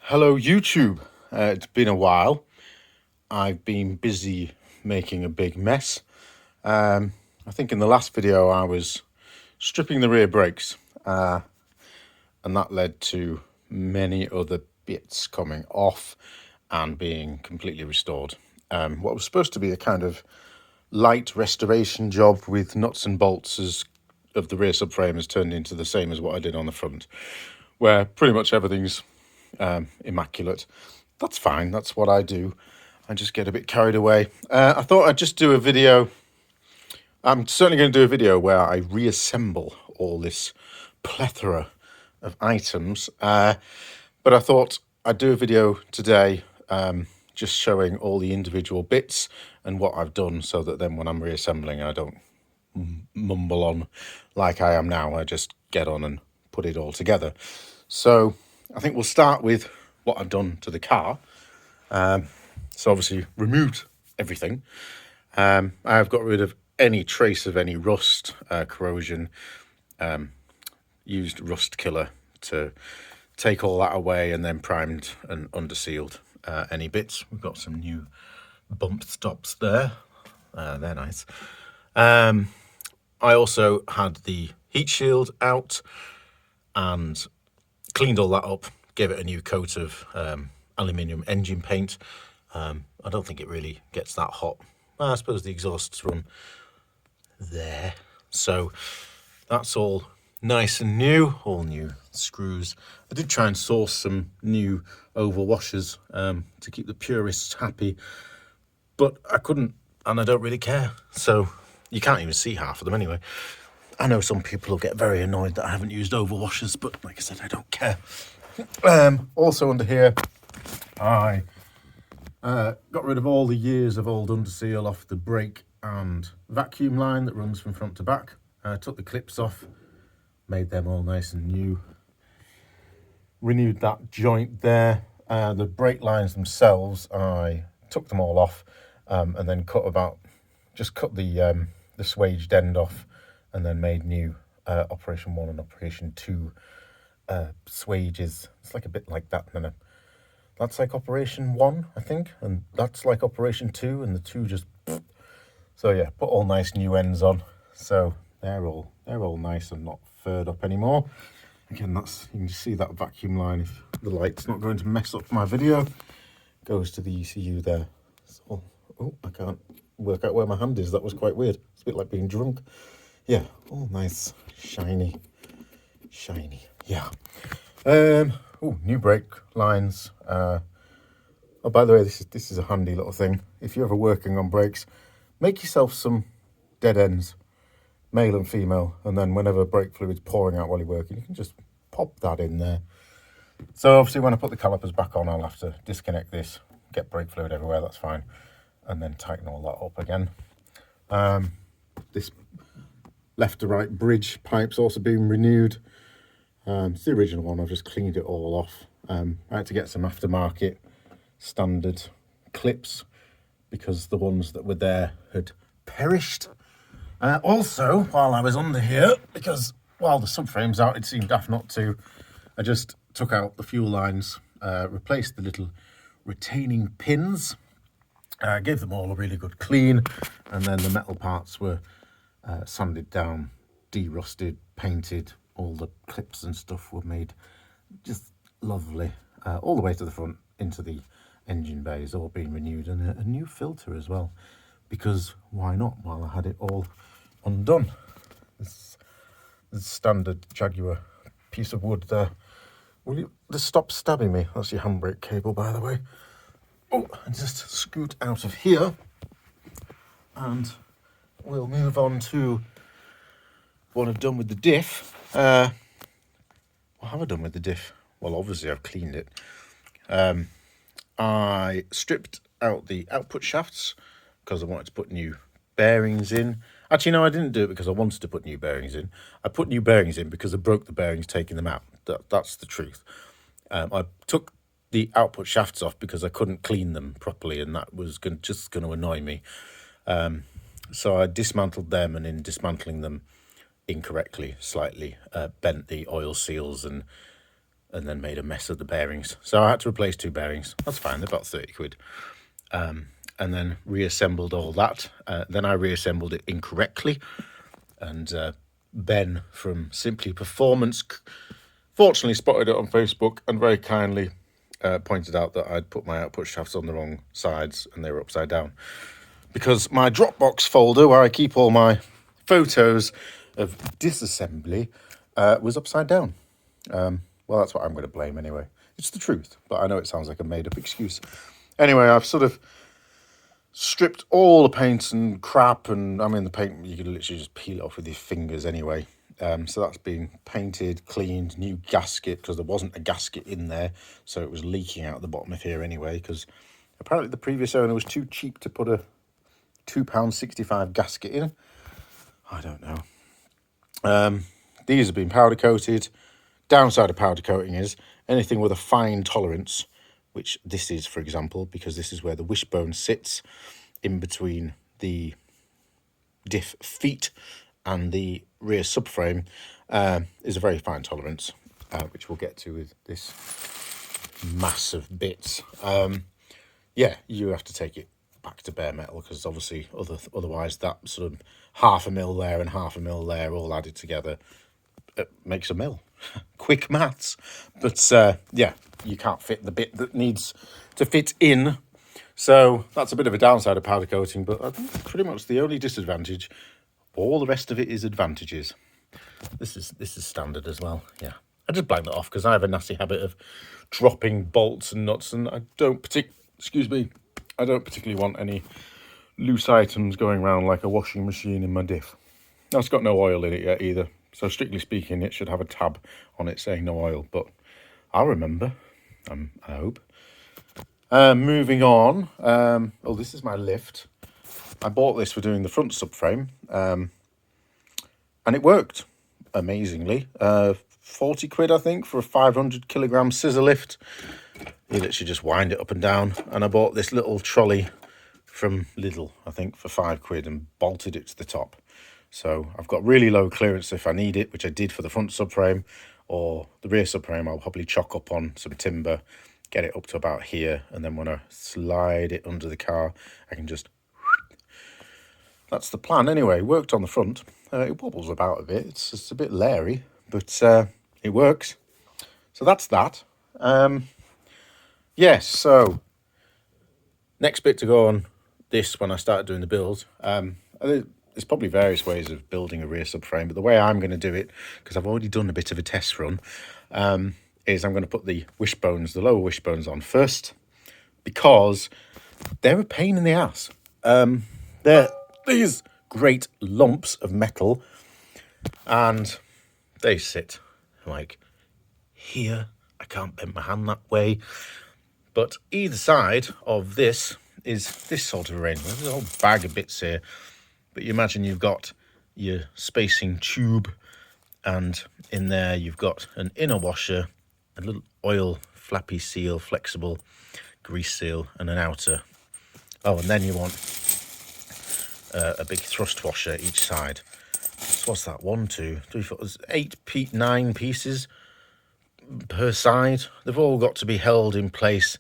Hello YouTube, it's been a while. I've been busy making a big mess. I think in the last video I was stripping the rear brakes and that led to many other bits coming off and being completely restored. What was supposed to be a kind of light restoration job with nuts and bolts of the rear subframe has turned into the same as what I did on the front, where pretty much everything's immaculate. That's fine, that's what I do. I just get a bit carried away. I thought I'd just do a video. I'm certainly going to do a video where I reassemble all this plethora of items, but I thought I'd do a video today just showing all the individual bits and what I've done, so that then when I'm reassembling I don't mumble on like I am now. I just get on and put it all together. So I think we'll start with what I've done to the car. So obviously removed everything. I've got rid of any trace of any rust, corrosion, used rust killer to take all that away, and then primed and undersealed any bits. We've got some new bump stops there. They're nice. I also had the heat shield out and cleaned all that up, gave it a new coat of aluminium engine paint. I don't think it really gets that hot. I suppose the exhausts run there. So that's all nice and new, all new screws. I did try and source some new oval washers to keep the purists happy, but I couldn't, and I don't really care. So you can't even see half of them anyway. I know some people will get very annoyed that I haven't used oval washers, but like I said, I don't care. Also under here, I got rid of all the years of old underseal off the brake and vacuum line that runs from front to back. Took the clips off, made them all nice and new. Renewed that joint there. The brake lines themselves, I took them all off and then cut the swaged end off, and then made new Operation 1 and Operation 2 swages. It's like a bit like that. And that's like Operation 1, I think, and that's like Operation 2, and the 2 just... So yeah, put all nice new ends on. So they're all nice and not furred up anymore. Again, you can just see that vacuum line, if the light's not going to mess up my video. Goes to the ECU there. So, oh, I can't work out where my hand is. That was quite weird. It's a bit like being drunk. Yeah, all nice, shiny, yeah. Oh, new brake lines. Oh, by the way, this is a handy little thing. If you're ever working on brakes, make yourself some dead ends, male and female, and then whenever brake fluid's pouring out while you're working, you can just pop that in there. So obviously when I put the calipers back on, I'll have to disconnect this, get brake fluid everywhere, that's fine, and then tighten all that up again. This left to right bridge pipe's also been renewed. It's the original one. I've just cleaned it all off. I had to get some aftermarket standard clips because the ones that were there had perished. Also, while I was under here, because while the subframe's out, it seemed daft not to, I just took out the fuel lines, replaced the little retaining pins, gave them all a really good clean, and then the metal parts were sanded down, de-rusted, painted. All the clips and stuff were made just lovely, all the way to the front into the engine bays, all being renewed, and a new filter as well, because why not, while I had it all undone. This standard Jaguar piece of wood there. Will you just stop stabbing me? That's your handbrake cable, by the way. Oh, and just scoot out of here, and we'll move on to what I've done with the diff. What have I done with the diff? Well, obviously I've cleaned it. I stripped out the output shafts because I wanted to put new bearings in. Actually, no, I didn't do it because I wanted to put new bearings in. I put new bearings in because I broke the bearings taking them out. That's the truth. I took the output shafts off because I couldn't clean them properly, and that was just going to annoy me. So I dismantled them, and in dismantling them incorrectly, slightly bent the oil seals and and then made a mess of the bearings. So I had to replace 2 bearings. That's fine, they're about 30 quid. And then reassembled all that. Then I reassembled it incorrectly. And Ben from Simply Performance fortunately spotted it on Facebook and very kindly pointed out that I'd put my output shafts on the wrong sides and they were upside down. Because my Dropbox folder, where I keep all my photos of disassembly, was upside down. Well, that's what I'm going to blame anyway. It's the truth, but I know it sounds like a made-up excuse. Anyway, I've sort of stripped all the paint and crap, and I mean, the paint, you could literally just peel it off with your fingers anyway. So that's been painted, cleaned, new gasket, because there wasn't a gasket in there, so it was leaking out the bottom of here anyway, because apparently the previous owner was too cheap to put a £2.65 gasket in. I don't know. These have been powder coated. Downside of powder coating is anything with a fine tolerance, which this is, for example, because this is where the wishbone sits in between the diff feet and the rear subframe, is a very fine tolerance, which we'll get to with this mass of bits. Yeah, you have to take it back to bare metal, because obviously otherwise that sort of 1/2 mil there and 1/2 mil there all added together, it makes a mil. Quick maths. But yeah, you can't fit the bit that needs to fit in. So that's a bit of a downside of powder coating, but I think pretty much the only disadvantage. All the rest of it is advantages. This is standard as well. Yeah, I just blank that off because I have a nasty habit of dropping bolts and nuts, and I don't particularly want any loose items going around like a washing machine in my diff. Now, it's got no oil in it yet either, so strictly speaking, it should have a tab on it saying no oil, but I'll remember. I hope. Moving on. Oh, this is my lift. I bought this for doing the front subframe, and it worked amazingly. 40 quid, I think, for a 500 kilogram scissor lift. You literally just wind it up and down. And I bought this little trolley from Lidl, I think, for 5 quid and bolted it to the top. So I've got really low clearance if I need it, which I did for the front subframe, or the rear subframe. I'll probably chock up on some timber, get it up to about here, and then when I slide it under the car, I can just... That's the plan anyway. Worked on the front. It wobbles about a bit. It's just a bit leery, but it works. So that's that. Yes, so next bit to go on this when I started doing the build. There's probably various ways of building a rear subframe, but the way I'm going to do it, because I've already done a bit of a test run, is I'm going to put the wishbones, the lower wishbones on first, because they're a pain in the ass. They're these great lumps of metal, and they sit like here. I can't bend my hand that way, but either side of this is this sort of arrangement. There's a whole bag of bits here, but you imagine you've got your spacing tube, and in there you've got an inner washer, a little oil flappy seal, flexible grease seal, and an outer. Oh, and then you want a big thrust washer each side. So what's that? 1, 2, 3, 4. There's 9 pieces per side. They've all got to be held in place,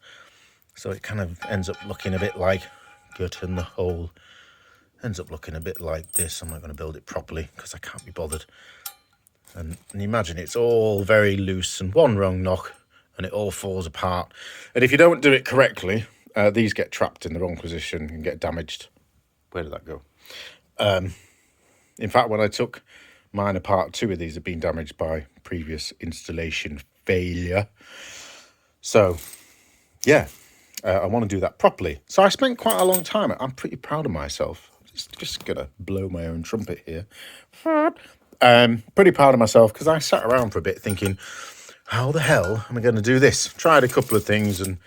so it kind of ends up looking a bit like gut in the hole. Ends up looking a bit like this. I'm not going to build it properly because I can't be bothered. And imagine it's all very loose, and one wrong knock and it all falls apart. And if you don't do it correctly, these get trapped in the wrong position and get damaged. Where did that go? In fact, when I took mine apart, 2 of these have been damaged by previous installation failure. So, yeah, I want to do that properly. So I spent quite a long time. I'm pretty proud of myself. Just going to blow my own trumpet here. Pretty proud of myself because I sat around for a bit thinking, how the hell am I going to do this? Tried a couple of things, and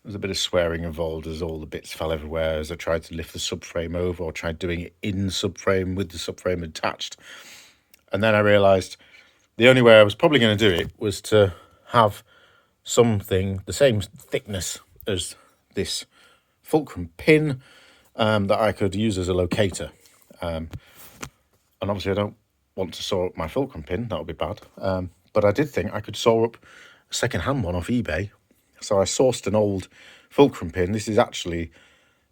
there's a bit of swearing involved as all the bits fell everywhere as I tried to lift the subframe over, or tried doing it in the subframe with the subframe attached. And then I realised the only way I was probably going to do it was to have something the same thickness as this fulcrum pin that I could use as a locator. And obviously I don't want to saw up my fulcrum pin. That would be bad. But I did think I could saw up second-hand one off eBay. So I sourced an old fulcrum pin. This is actually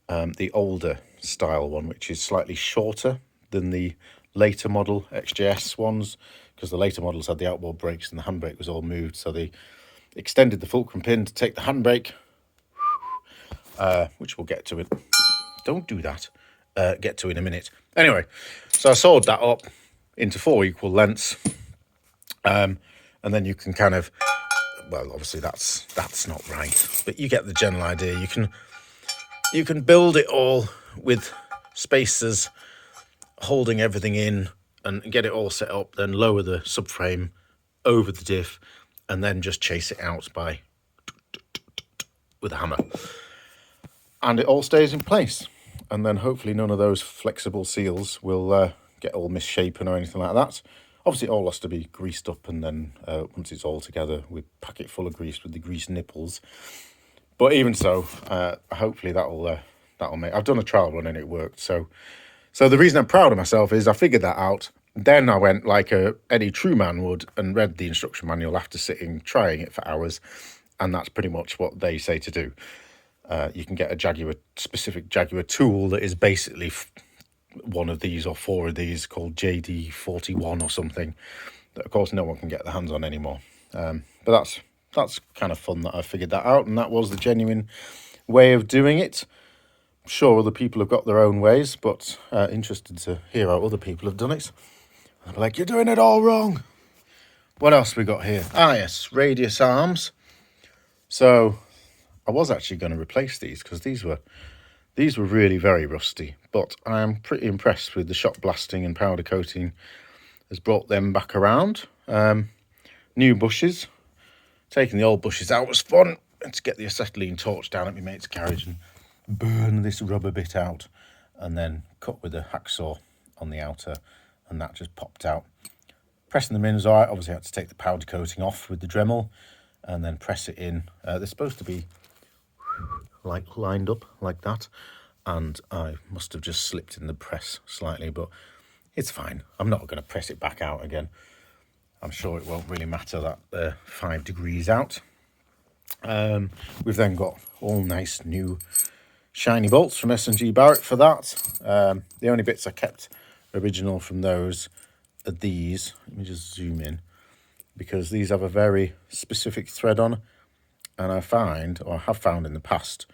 the older style one, which is slightly shorter than the later model XJS ones, because the later models had the outboard brakes and the handbrake was all moved. So they extended the fulcrum pin to take the handbrake, which we'll get to it. Don't do that. Get to in a minute. Anyway, so I sawed that up into 4 equal lengths, and then you can kind of, well, obviously that's not right, but you get the general idea. You can build it all with spacers holding everything in and get it all set up, then lower the subframe over the diff, and then just chase it out by with a hammer, and it all stays in place. And then hopefully none of those flexible seals will get all misshapen or anything like that. Obviously it all has to be greased up, and then once it's all together, we pack it full of grease with the grease nipples. But even so, hopefully that'll make. I've done a trial run and it worked. So the reason I'm proud of myself is I figured that out. Then I went like any true man would and read the instruction manual after sitting trying it for hours, and that's pretty much what they say to do. You can get a specific Jaguar tool that is basically one of these or 4 of these, called JD41 or something, that of course no one can get their hands on anymore. But that's kind of fun that I figured that out, and that was the genuine way of doing it. I'm sure other people have got their own ways, but interested to hear how other people have done it. I'm like, you're doing it all wrong. What else we got here? Ah yes, radius arms. So I was actually going to replace these because these were really very rusty, but I am pretty impressed with the shot blasting and powder coating has brought them back around. New bushes. Taking the old bushes out was fun. To get the acetylene torch down at my mate's garage and burn this rubber bit out, and then cut with a hacksaw on the outer, and that just popped out. Pressing them in was alright. Obviously I had to take the powder coating off with the Dremel and then press it in. They're supposed to be like lined up like that, and I must have just slipped in the press slightly, but it's fine. I'm not going to press it back out again. I'm sure it won't really matter that they're 5 degrees out. We've then got all nice new shiny bolts from S&G Barrett for that. The only bits I kept original from those are these. Let me just zoom in, because these have a very specific thread on. And I find, or I have found in the past,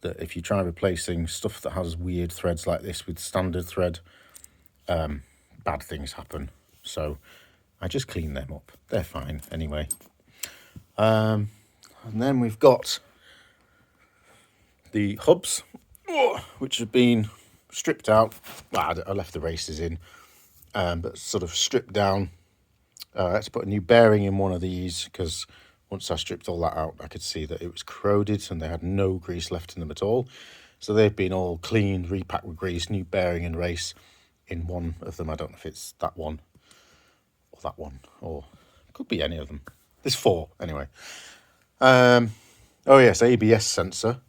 that if you try replacing stuff that has weird threads like this with standard thread, bad things happen. So I just clean them up. They're fine anyway. And then we've got the hubs, which have been stripped out. Well, I left the races in, but sort of stripped down. I had to put a new bearing in one of these because once I stripped all that out, I could see that it was corroded and they had no grease left in them at all. So they've been all cleaned, repacked with grease, new bearing and race in one of them. I don't know if it's that one, or it could be any of them. There's 4 anyway. Oh yes, ABS sensor.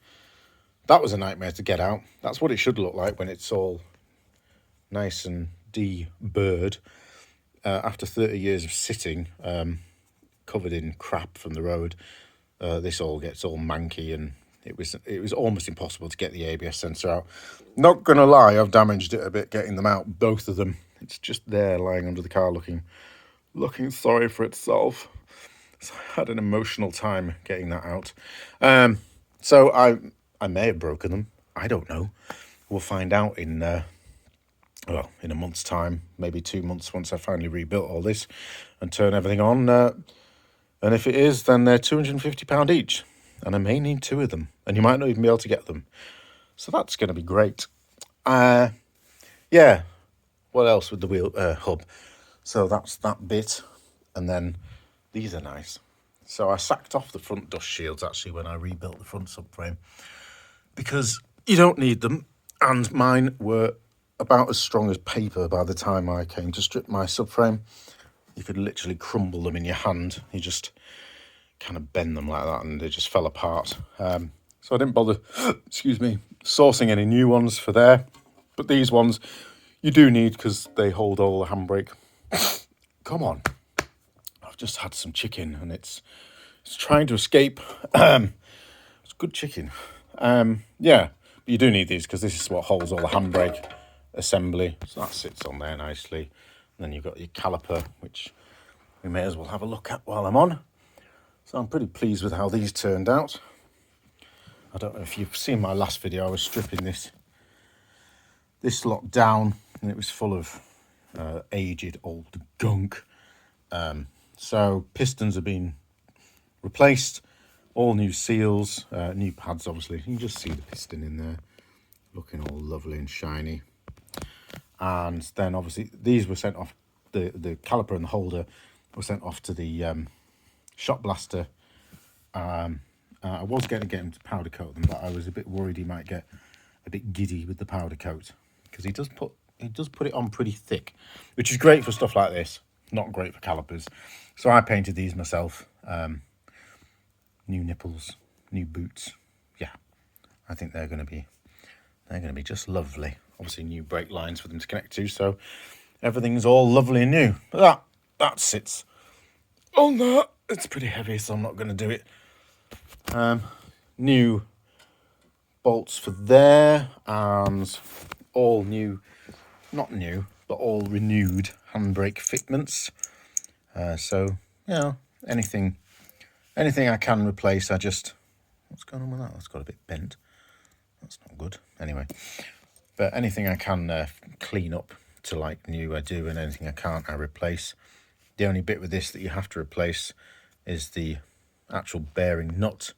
That was a nightmare to get out. That's what it should look like when it's all nice and de-burred. After 30 years of sitting, covered in crap from the road, this all gets all manky, and it was almost impossible to get the ABS sensor out. Not gonna lie, I've damaged it a bit getting them out, both of them. It's just there lying under the car looking sorry for itself. So I had an emotional time getting that out. So I may have broken them. I don't know. We'll find out in a month's time, maybe 2 months, once I finally rebuilt all this and turn everything on. And if it is, then they're £250 each. And I may need 2 of them. And you might not even be able to get them. So that's going to be great. Yeah. What else with the wheel hub? So that's that bit. And then these are nice. So I sacked off the front dust shields, actually, when I rebuilt the front subframe, because you don't need them. And mine were about as strong as paper by the time I came to strip my subframe. You could literally crumble them in your hand. You just kind of bend them like that and they just fell apart. So I didn't bother, sourcing any new ones for there. But these ones you do need because they hold all the handbrake. Come on. I've just had some chicken and it's It's trying to escape. It's good chicken. Yeah, but you do need these because this is what holds all the handbrake assembly. So that sits on there nicely. And then you've got your caliper, which we may as well have a look at while I'm on. So I'm pretty pleased with how these turned out. I don't know if you've seen my last video. I was stripping this lot down, and it was full of aged old gunk. So pistons have been replaced, all new seals, new pads obviously. You can just see the piston in there, looking all lovely and shiny. And then obviously these were sent off, the caliper and the holder were sent off to the shop blaster. I was going to get him to powder coat them, but I was a bit worried he might get a bit giddy with the powder coat, because he does put it on pretty thick, which is great for stuff like this, not great for calipers. So I painted these myself. New nipples, new boots. Yeah, I think they're going to be just lovely. Obviously new brake lines for them to connect to, so everything's all lovely and new. But that sits on that. It's pretty heavy, so I'm not going to do it. New bolts for there, and all new, not new, but all renewed handbrake fitments. So, you know, anything I can replace, what's going on with that? That's got a bit bent. That's not good. Anyway, but anything I can clean up to like new, I do, and anything I can't, I replace. The only bit with this that you have to replace is the actual bearing nut,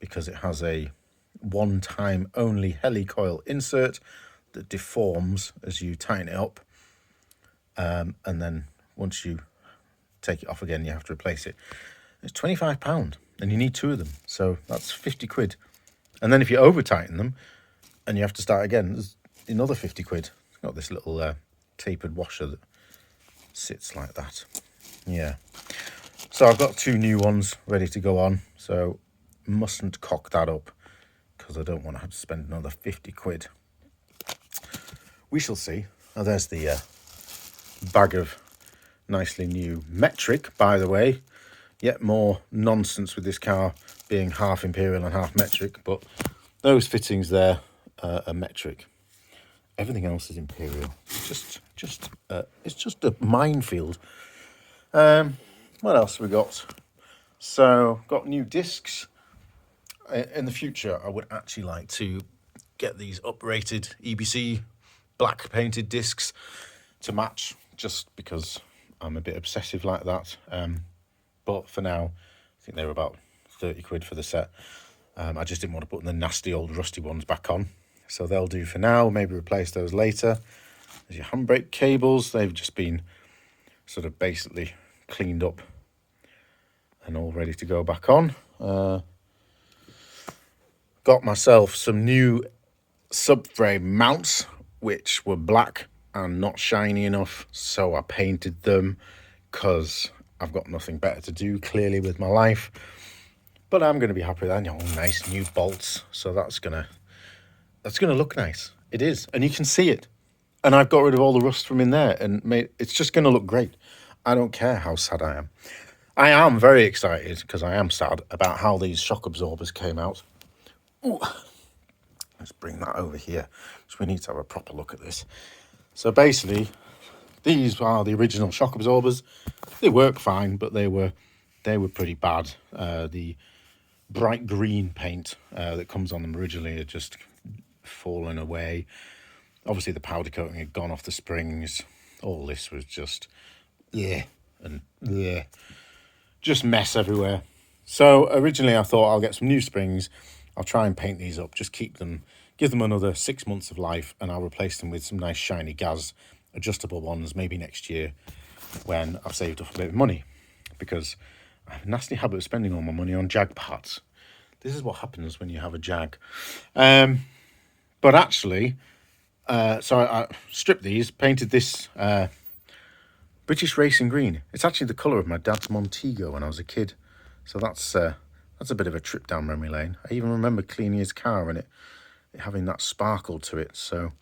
because it has a one-time only helicoil insert that deforms as you tighten it up, and then once you take it off again, you have to replace it. It's £25, and you need 2 of them, so that's 50 quid. And then if you over tighten them and you have to start again, there's another 50 quid. It's got this little tapered washer that sits like that. Yeah, so I've got 2 new ones ready to go on, so mustn't cock that up because I don't want to have to spend another 50 quid. We shall see. Oh, there's the bag of nicely new metric, by the way. Yet more nonsense with this car being half Imperial and half metric, but those fittings there are metric. Everything else is Imperial. It's just a minefield. What else have we got? So, got new discs. In the future, I would actually like to get these uprated EBC black painted discs to match, just because I'm a bit obsessive like that. But for now, I think they were about 30 quid for the set. I just didn't want to put the nasty old rusty ones back on. So they'll do for now, maybe replace those later. There's your handbrake cables. They've just been sort of basically cleaned up and all ready to go back on. Got myself some new subframe mounts, which were black and not shiny enough, so I painted them because I've got nothing better to do clearly with my life. But I'm going to be happy with that. You know, nice new bolts, so that's gonna look nice. It is, and you can see it. And I've got rid of all the rust from in there, and it's just going to look great. I don't care how sad I am. I am very excited, because I am sad, about how these shock absorbers came out. Ooh. Let's bring that over here, because we need to have a proper look at this. So basically, these are the original shock absorbers. They work fine, but they were pretty bad. The bright green paint that comes on them originally had just fallen away. Obviously, the powder coating had gone off the springs. All this was just, just mess everywhere. So originally I thought I'll get some new springs. I'll try and paint these up, just keep them, give them another 6 months of life, and I'll replace them with some nice shiny Gaz adjustable ones maybe next year when I've saved up a bit of money, because I have a nasty habit of spending all my money on Jag parts. This is what happens when you have a Jag. But actually, so I stripped these, painted this British Racing Green. It's actually the colour of my dad's Montego when I was a kid. So that's a bit of a trip down memory lane. I even remember cleaning his car and it having that sparkle to it. So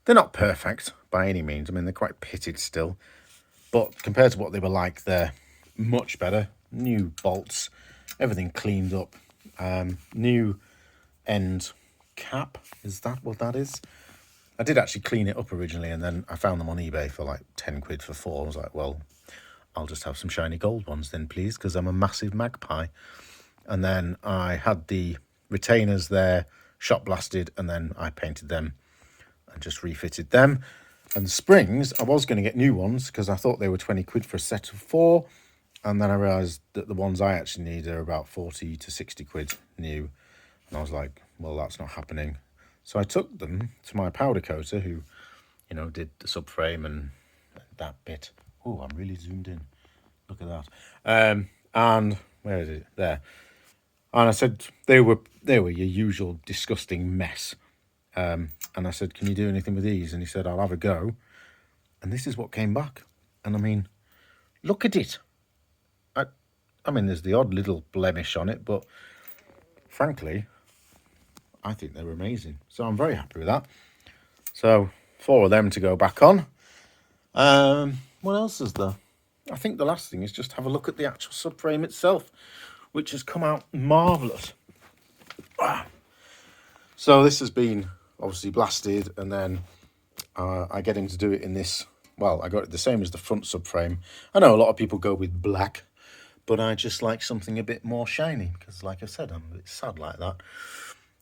they're not perfect by any means. I mean, they're quite pitted still. But compared to what they were like, they're much better. New bolts, everything cleaned up. New end cap, is that what that is? I did actually clean it up originally, and then I found them on eBay for like 10 quid for 4. I was like, well, I'll just have some shiny gold ones then, please, because I'm a massive magpie. And then I had the retainers there, shot blasted, and then I painted them and just refitted them. And the springs, I was going to get new ones because I thought they were 20 quid for a set of 4. And then I realised that the ones I actually need are about 40 to 60 quid new. And I was like, well, that's not happening. So I took them to my powder coater who, you know, did the subframe and that bit. Oh, I'm really zoomed in. Look at that. And where is it? There. And I said, they were your usual disgusting mess. And I said, can you do anything with these? And he said, I'll have a go. And this is what came back. And I mean, look at it. I mean, there's the odd little blemish on it, but frankly, I think they're amazing. So I'm very happy with that. So 4 of them to go back on. What else is there? I think the last thing is just have a look at the actual subframe itself, which has come out marvellous. So this has been obviously blasted, and then I get him to do it in this. Well, I got it the same as the front subframe. I know a lot of people go with black, but I just like something a bit more shiny because, like I said, I'm a bit sad like that.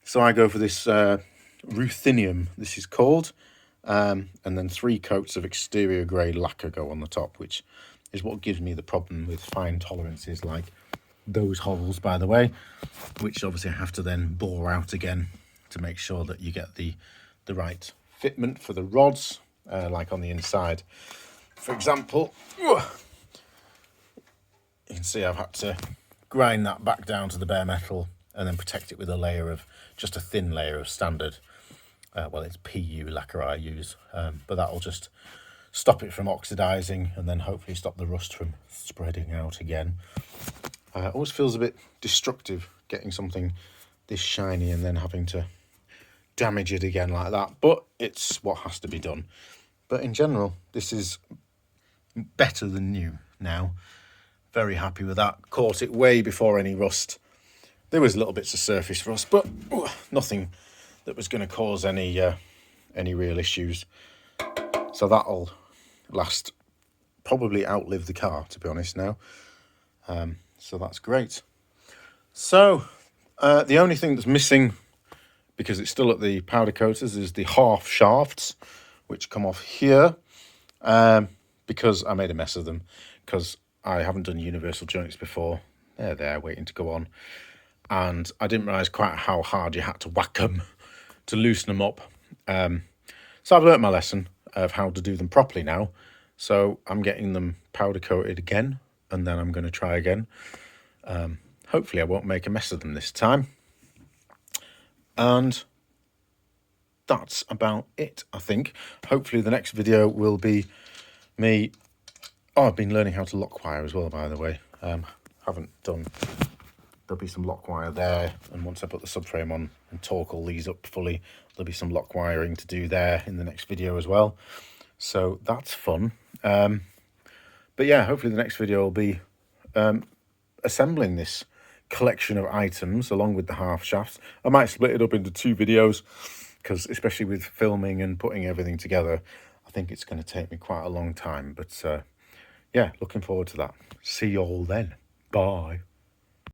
So I go for this ruthenium, this is called, and then 3 coats of exterior grey lacquer go on the top, which is what gives me the problem with fine tolerances like those holes, by the way, which obviously I have to then bore out again to make sure that you get the right fitment for the rods, like on the inside. For example, you can see I've had to grind that back down to the bare metal and then protect it with a layer of, just a thin layer of standard, well, it's PU lacquer I use, but that'll just stop it from oxidizing and then hopefully stop the rust from spreading out again. It always feels a bit destructive getting something this shiny and then having to damage it again like that, but it's what has to be done. But in general, this is better than new now. Very happy with that. Caught it way before any rust. There was little bits of surface rust, but nothing that was going to cause any real issues. So that'll last, probably outlive the car, to be honest now. So that's great. So the only thing that's missing, because it's still at the powder coaters, is the half shafts, which come off here, because I made a mess of them, because I haven't done universal joints before. They're there waiting to go on. And I didn't realise quite how hard you had to whack them to loosen them up. So I've learnt my lesson of how to do them properly now. So I'm getting them powder coated again, and then I'm going to try again. Hopefully I won't make a mess of them this time. And that's about it, I think. Hopefully the next video will be me. Oh, I've been learning how to lock wire as well, by the way. Haven't done. There'll be some lock wire there, and once I put the subframe on and torque all these up fully, there'll be some lock wiring to do there in the next video as well. So that's fun. But yeah, hopefully the next video will be assembling this collection of items along with the half shafts. I might split it up into 2 videos because, especially with filming and putting everything together, I think it's going to take me quite a long time. But yeah, looking forward to that. See you all then. Bye.